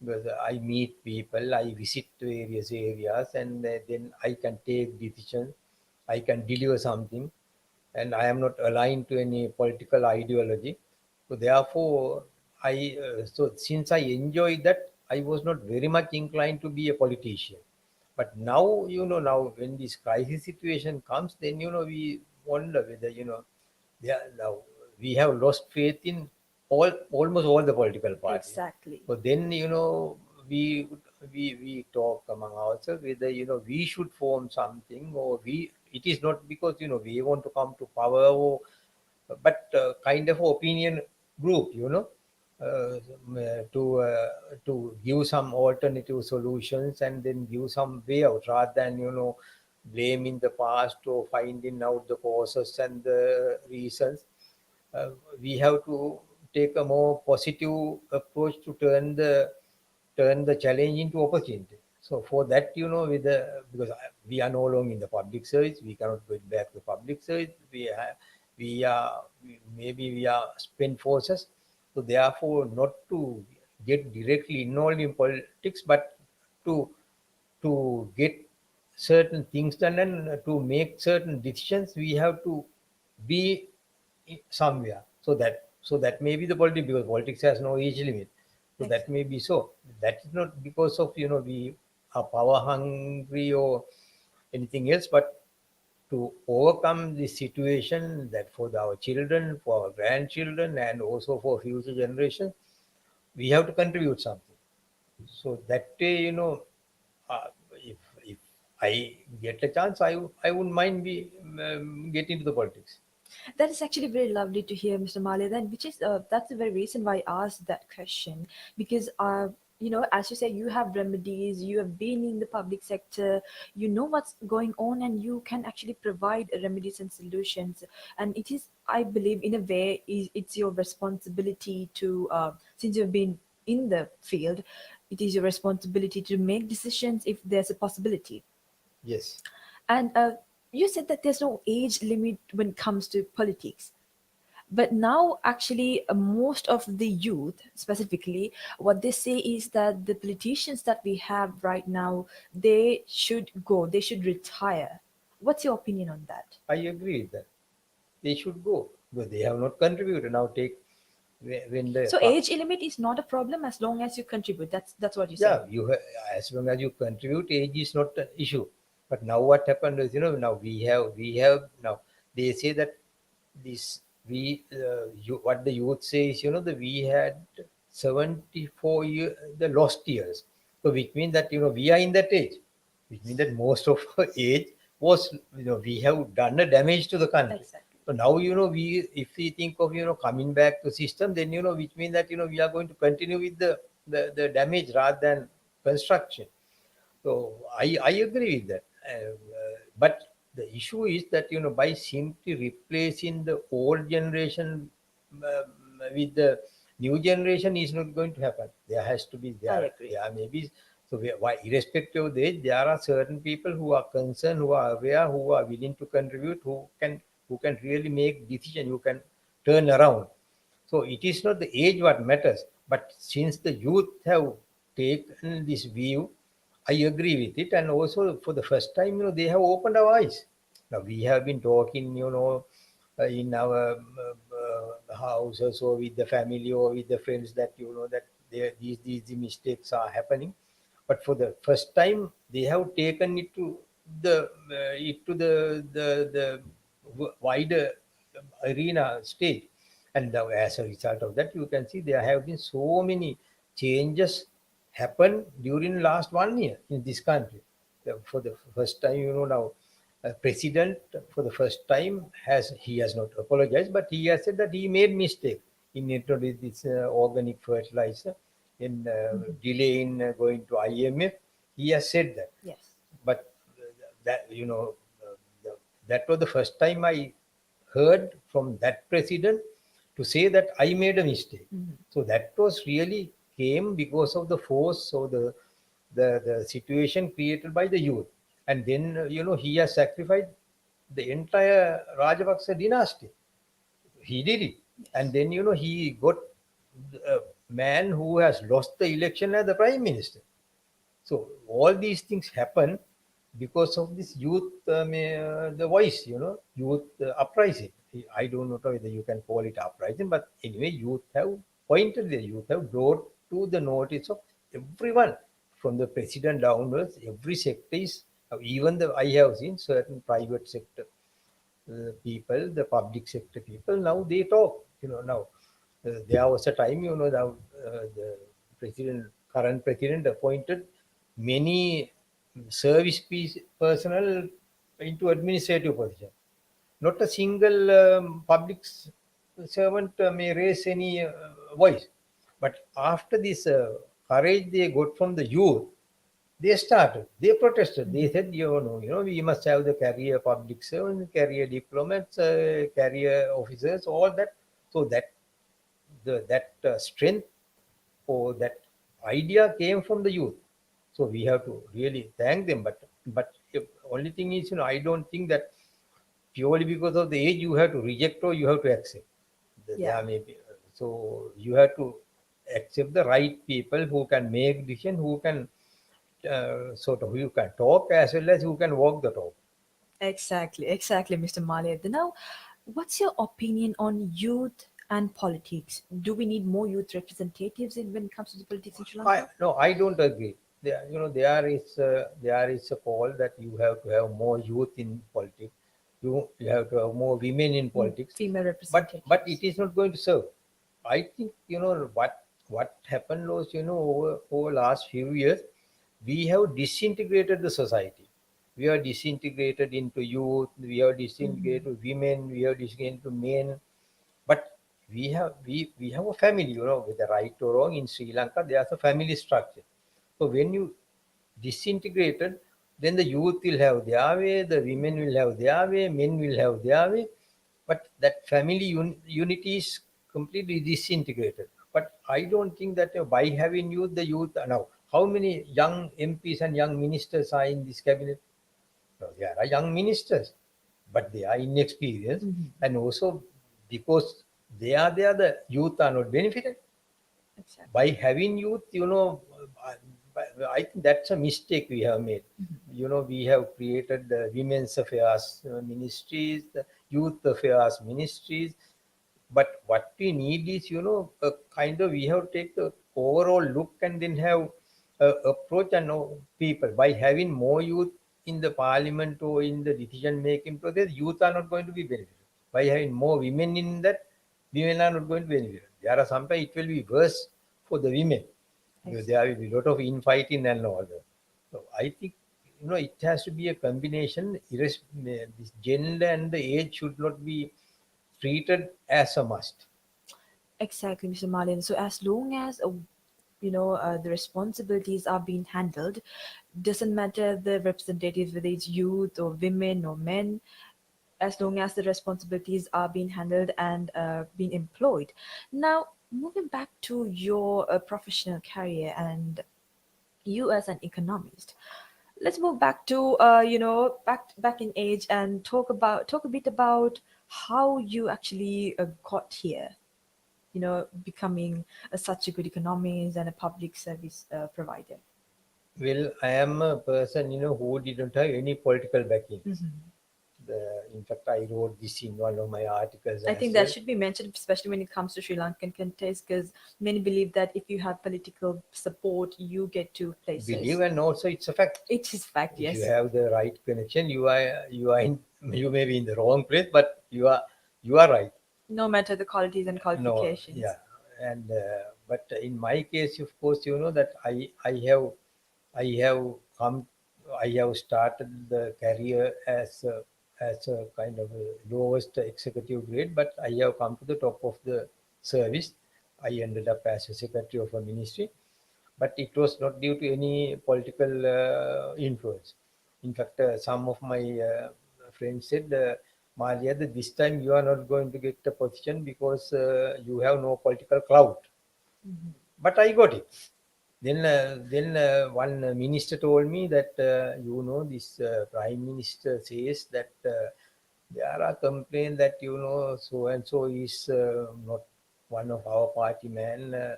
because I meet people, I visit various areas, and then I can take decisions, I can deliver something, and I am not aligned to any political ideology. So therefore, so since I enjoy that, I was not very much inclined to be a politician. But now, now when this crisis situation comes, then we wonder whether now we have lost faith in almost all the political parties. exactly. So then we we talk among ourselves whether we should form something, or we it is not because we want to come to power, or but kind of opinion group, to give some alternative solutions and then give some way out, rather than blaming the past or finding out the causes and the reasons. uh, we have to take a more positive approach to turn the challenge into opportunity. So for that, with the because we are no longer in the public service, we cannot go back to public service. Maybe we are spent forces. So therefore, not to get directly involved in politics, but to get certain things done and to make certain decisions, we have to be somewhere. So that may be the politics, because politics has no age limit. So that may be so. That is not because of we are power hungry or anything else, but to overcome this situation, that for our children, for our grandchildren, and also for future generations, we have to contribute something. So that way, if I get a chance, I wouldn't mind get into the politics. That is actually very lovely to hear, Mr. Malia. Then, which is that's the very reason why I asked that question, because as you say, you have remedies, you have been in the public sector, you know what's going on, and you can actually provide remedies and solutions. And it is, I believe, in a way, it's your responsibility to, since you've been in the field, it is your responsibility to make decisions if there's a possibility. Yes. And you said that there's no age limit when it comes to politics. But now, actually, most of the youth, specifically, what they say is that the politicians that we have right now, they should go, they should retire. What's your opinion on that? I agree with that. They should go, but they have not contributed. Now take when the So, age limit is not a problem as long as you contribute. That's what you say. yeah, as long as you contribute, age is not an issue. But now what happened is, now we have now, they say that this what the youth says, that we had 74 year the lost years. So which means that we are in that age, which means that most of our age was, we have done a damage to the country. Exactly. So now, we if we think of coming back to system, then which means that we are going to continue with the damage rather than construction. So I agree with that. But the issue is that by simply replacing the old generation with the new generation is not going to happen. There has to be I agree. there may be. So why, irrespective of the age, there are certain people who are concerned, who are aware, who are willing to contribute, who can really make decision, who can turn around. So it is not the age what matters, but since the youth have taken this view, I agree with it. And also for the first time, they have opened our eyes. Now we have been talking, in our houses, or with the family, or with the friends, that that these mistakes are happening. But for the first time, they have taken it to the wider arena stage. And now, as a result of that, you can see there have been so many changes happen during last 1 year in this country. For the first time, now president for the first time has not apologized, but he has said that he made mistake in introducing this organic fertilizer, in delay in going to IMF. He has said that. Yes. But that that was the first time I heard from that president to say that I made a mistake. So that was really came because of the force or the situation created by the youth. And then he has sacrificed the entire Rajapaksa dynasty. He did it. And then he got a man who has lost the election as the prime minister. So all these things happen because of this youth, the voice, youth uprising. I don't know whether you can call it uprising, but anyway, youth have pointed there. Youth have brought to the notice of everyone, from the president downwards. Every sector is, even I have seen certain private sector people, the public sector people. Now they talk. Now there was a time, now the current president appointed many service personnel into administrative position. Not a single public servant may raise any voice. But after this courage they got from the youth, they protested. They said, we must have the career public servants, career diplomats, career officers, all that. So that strength or that idea came from the youth. So we have to really thank them. But the only thing is, I don't think that purely because of the age you have to reject or you have to accept. Yeah. So you have to accept the right people who can make decision, who can who can talk as well as who can walk the talk. Exactly, Mr. Maliyadde. Now, what's your opinion on youth and politics? Do we need more youth representatives when it comes to the politics in Sri Lanka? No, I don't agree. There is a call that you have to have more youth in politics. You have to have more women in politics. Female representatives. But it is not going to serve. I think what happened was, over last few years, we have disintegrated the society. We are disintegrated into youth. We are disintegrated women. We are disintegrated men. But we have a family. Whether right or wrong, in Sri Lanka there's a family structure. So when you disintegrated, then the youth will have their way, the women will have their way, men will have their way. But that family unity is completely disintegrated. But I don't think that by having youth, the youth now, how many young MPs and young ministers are in this cabinet? No, there are young ministers, but they are inexperienced, and also because they are there, the youth are not benefited. Exactly. By having youth, I think that's a mistake we have made. We have created the women's affairs ministries, the youth affairs ministries. But what we need is, a kind of, we have to take the overall look and then have approach and people. By having more youth in the parliament or in the decision making process, youth are not going to be benefited. By having more women in that, women are not going to be benefited. There are sometimes it will be worse for the women. Because there will be a lot of infighting and all that. So I think, it has to be a combination. This gender and the age should not be treated as a must. Exactly, Mr. Malin. So as long as the responsibilities are being handled, doesn't matter the representatives, whether it's youth or women or men, as long as the responsibilities are being handled and being employed. Now, moving back to your professional career and you as an economist, let's move back to back in age and talk a bit about how you actually got here, becoming such a good economist and a public service provider. Well, I am a person, who didn't have any political backing. In fact, I wrote this in one of my articles. I think that should be mentioned, especially when it comes to Sri Lankan context, because many believe that if you have political support, you get to places. Believe, and also it's a fact. It is fact, yes. If you have the right connection, you are in you may be in the wrong place, but you are right. No matter the qualities and No, qualifications. yeah, and but in my case, of course, that I have come, I have started the career as a kind of a lowest executive grade, but I have come to the top of the service. I ended up as a secretary of a ministry, but it was not due to any political influence. In fact, some of my friends said, Malia, that this time you are not going to get a position because you have no political clout. But I got it. Then one minister told me that this prime minister says that there are complaints that so and so is not one of our party man, uh,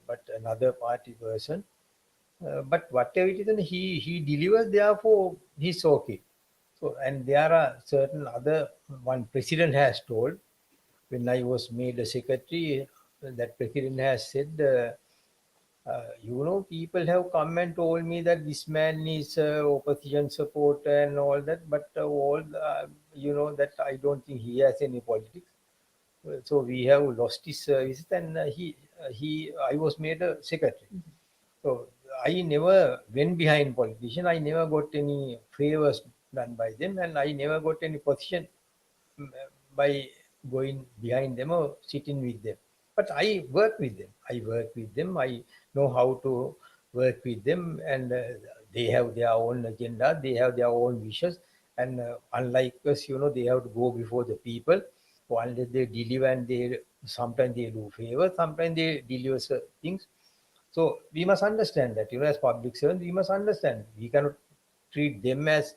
but another party person. But whatever it is, he delivers. Therefore, he's okay. So, and there are certain other one president has told when I was made a secretary, that president has said, people have come and told me that this man is opposition supporter and all that, but that I don't think he has any politics. So we have lost his service, and I was made a secretary. So I never went behind politician. I never got any favors done by them, and I never got any position by going behind them or sitting with them. But I work with them. I work with them. I know how to work with them, and they have their own agenda. They have their own wishes, and unlike us, they have to go before the people. So unless they deliver, and they sometimes they do favor, sometimes they deliver things. So we must understand that, as public servants, we must understand we cannot treat them as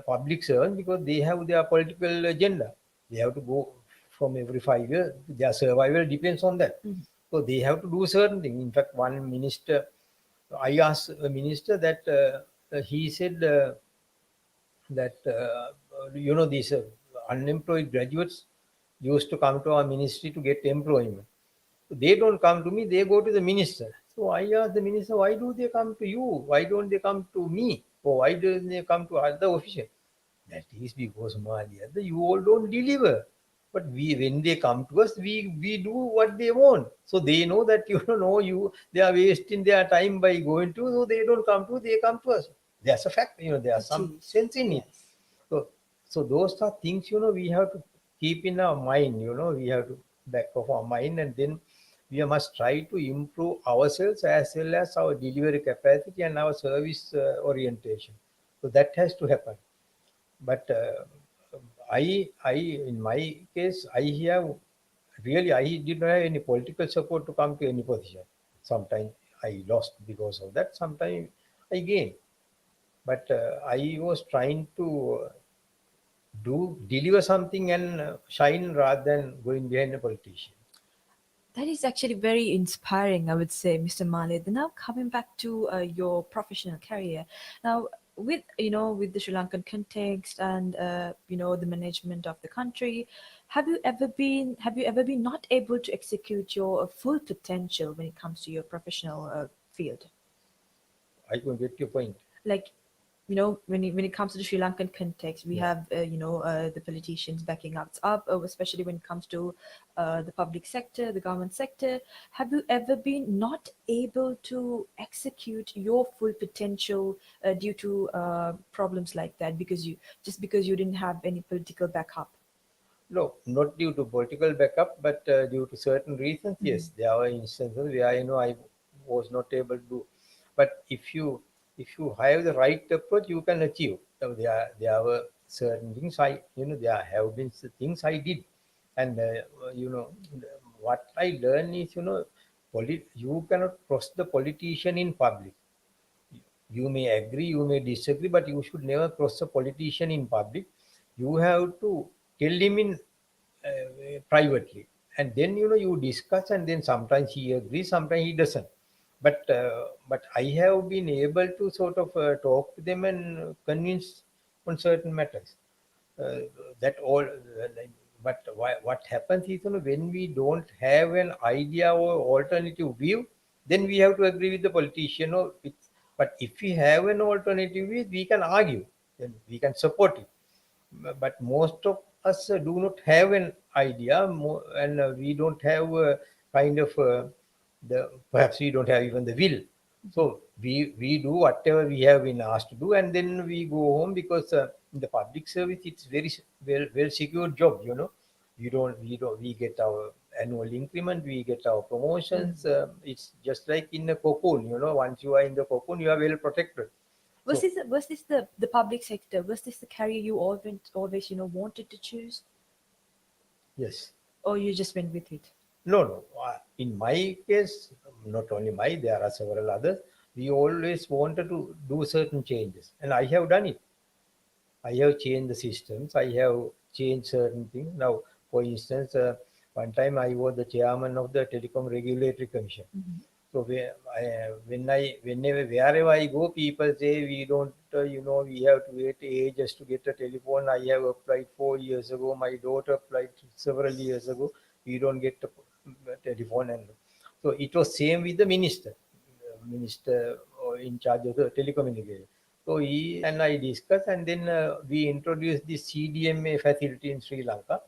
public servants because they have their political agenda. They have to go from every 5 years. Their survival depends on that. So they have to do certain things. In fact, one minister, I asked a minister that he said that these unemployed graduates used to come to our ministry to get employment. They don't come to me, they go to the minister. So I asked the minister, why do they come to you? Why don't they come to me? Or why don't they come to other officials? That is because, Malia, you all don't deliver. But when they come to us, we do what they want. So they know that they are wasting their time by going to. So they don't come to. They come to us. That's a fact. There's It some is. sense in it. Yes. So those are things we have to keep in our mind. We have to back of our mind, and then we must try to improve ourselves as well as our delivery capacity and our service orientation. So that has to happen. But in my case, I did not have any political support to come to any position. Sometimes I lost because of that. Sometimes I gained. But I was trying to deliver something and shine rather than going behind a politician. That is actually very inspiring, I would say, Mr. Malid. Now, coming back to your professional career, now with the Sri Lankan context and the management of the country, have you ever been not able to execute your full potential when it comes to your professional field? I can get your point. Like, when it comes to the Sri Lankan context, we Yeah. have the politicians backing us up, especially when it comes to the public sector, the government sector. Have you ever been not able to execute your full potential due to problems like that because you didn't have any political backup? No, not due to political backup, but due to certain reasons. Yes, there are instances where I was not able to do. But if you have the right approach, you can achieve. So there were certain things there have been things I did, and what I learned is you cannot cross the politician in public. You may agree, you may disagree, but you should never cross a politician in public. You have to tell him in privately, and then you discuss, and then sometimes he agrees, sometimes he doesn't. But I have been able to sort of talk to them and convince on certain matters. Uh, that all. But what happens is, when we don't have an idea or alternative view, then we have to agree with the politician. But if we have an alternative view, we can argue, then we can support it. but most of us do not have an idea, and we don't have kind of the perhaps we don't have even the will. So we do whatever we have been asked to do, and then we go home, because in the public service it's very well secured job. We get our annual increment, we get our promotions. It's just like in a cocoon. Once you are in the cocoon, you are well protected. Was So, this the public sector? Was this the career you always wanted to choose, yes. or you just went with it? No, no. In my case, not only there are several others. We always wanted to do certain changes, and I have done it. I have changed the systems. I have changed certain things. Now, for instance, one time I was the chairman of the Telecom Regulatory Commission. So wherever I go, people say we don't, we have to wait ages to get a telephone. I have applied 4 years ago. My daughter applied several years ago. We don't get a telephone, and so it was same with the minister in charge of the telecommunication. So he and I discussed, and then we introduced this CDMA facility in Sri Lanka.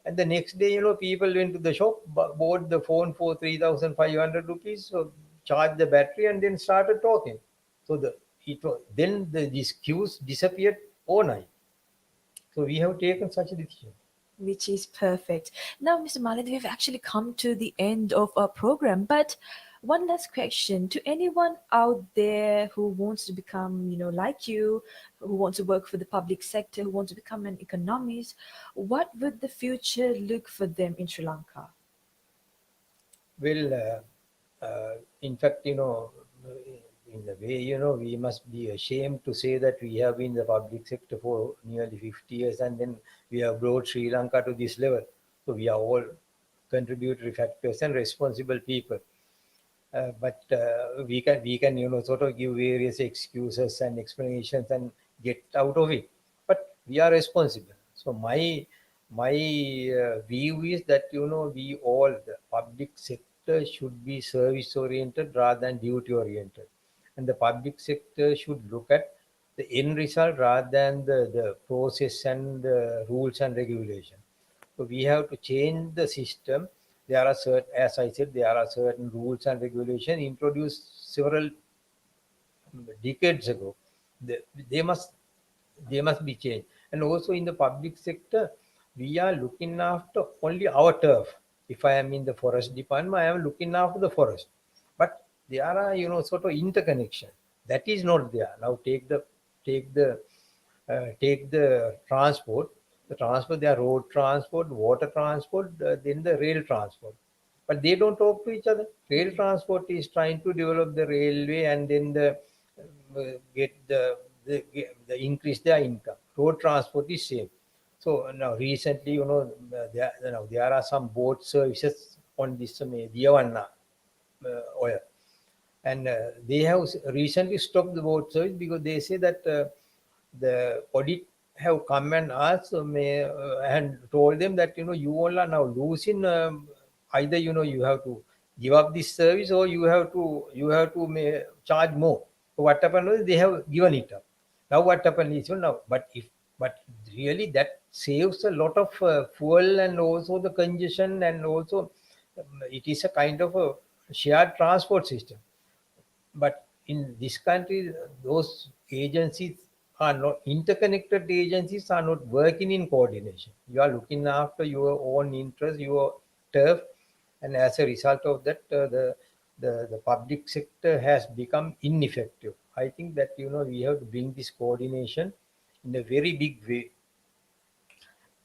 And the next day, people went to the shop, bought the phone for 3,500 rupees, so charged the battery, and then started talking. So these queues disappeared overnight. So we have taken such a decision. Which is perfect. Now, Mr. Maliyadde, we've actually come to the end of our program, but one last question to anyone out there who wants to become, like you, who wants to work for the public sector, who wants to become an economist, what would the future look for them in Sri Lanka? Well, in fact, in a way, we must be ashamed to say that we have been in the public sector for nearly 50 years, and then we have brought Sri Lanka to this level. So we are all contributory factors and responsible people. But we can sort of give various excuses and explanations and get out of it. But we are responsible. So my view is that we all, the public sector should be service oriented rather than duty oriented, and the public sector should look at the end result rather than the process and the rules and regulation. So we have to change the system. There are certain, as I said, there are certain rules and regulations introduced several decades ago. They, they must they must be changed. And also in the public sector, we are looking after only our turf. If I am in the forest department, I am looking after the forest. But there are sort of interconnection that is not there. Now take the take the transport. The transport, there are road transport, water transport, then the rail transport. But they don't talk to each other. Rail transport is trying to develop the railway, and then get the increase their income. Road transport is same. So now recently, there are some boat services on this Diyavanna oil, and they have recently stopped the boat service because they say that the audit have come and asked and told them that you all are now losing, either you have to give up this service, or you have to charge more. So what happened was they have given it up. Now what happened is, now, but really that saves a lot of fuel, and also the congestion, and also it is a kind of a shared transport system. But in this country, those agencies are not interconnected. Agencies are not working in coordination. You are looking after your own interest, your turf, and as a result of that, the public sector has become ineffective. I think that we have to bring this coordination in a very big way.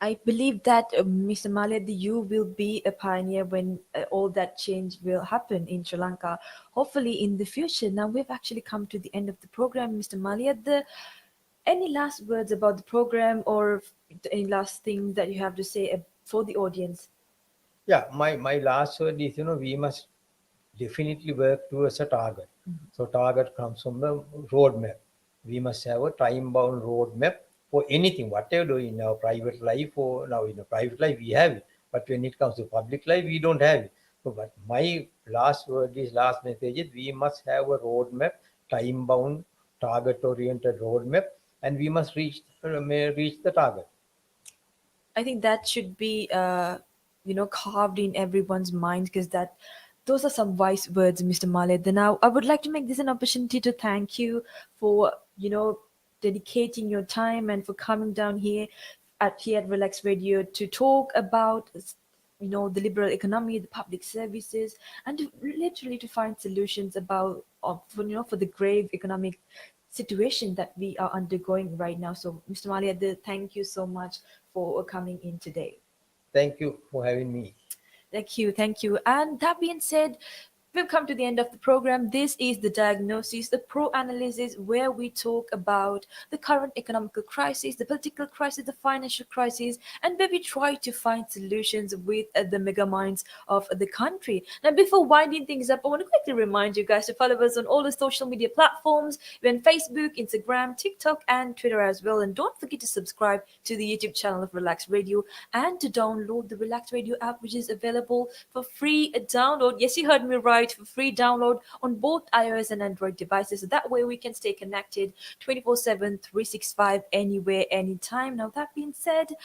I believe that Mr. Maliyadde, you will be a pioneer when all that change will happen in Sri Lanka. Hopefully, in the future. Now we've actually come to the end of the program, Mr. Maliyadde. Any last words about the program, or any last thing that you have to say for the audience? Yeah, my last word is, we must definitely work towards a target. So target comes from the roadmap. We must have a time-bound roadmap for anything, whatever do in our private life, or now in a private life we have it, but when it comes to public life, we don't have it. So, but my last message is, we must have a roadmap, time-bound, target-oriented roadmap, and we must reach the target. I think that should be, carved in everyone's mind because those are some wise words, Mr. Maliyadde. Now, I would like to make this an opportunity to thank you for, dedicating your time and for coming down here at Relax Radio to talk about, the liberal economy, the public services, and literally to find solutions for the grave economic situation that we are undergoing right now. So, Mr. Maliyadde, thank you so much for coming in today. Thank you for having me. Thank you, thank you. And that being said, we've come to the end of the program. This is the diagnosis, the pro analysis, where we talk about the current economical crisis, the political crisis, the financial crisis, and where we try to find solutions with the mega minds of the country. Now, before winding things up, I want to quickly remind you guys to follow us on all the social media platforms. We're on Facebook, Instagram, TikTok, and Twitter as well. And don't forget to subscribe to the YouTube channel of Relax Radio and to download the Relax Radio app, which is available for free download. Yes, you heard me right. For free download on both iOS and Android devices. So that way we can stay connected 24/7, 365, anywhere, anytime. Now, that being said,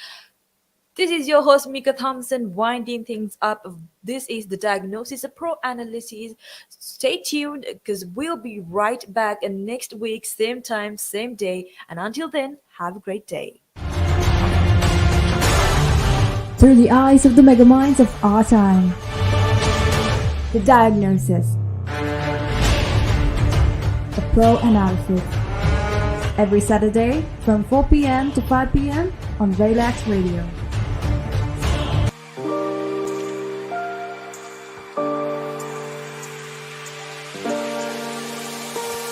this is your host, Mika Thompson, winding things up. This is the diagnosis, a pro analysis. Stay tuned because we'll be right back next week, same time, same day. And until then, have a great day. Through the eyes of the mega minds of our time. The diagnosis. A pro analysis. Every Saturday from 4 p.m. to 5 p.m. on Relaks Radio.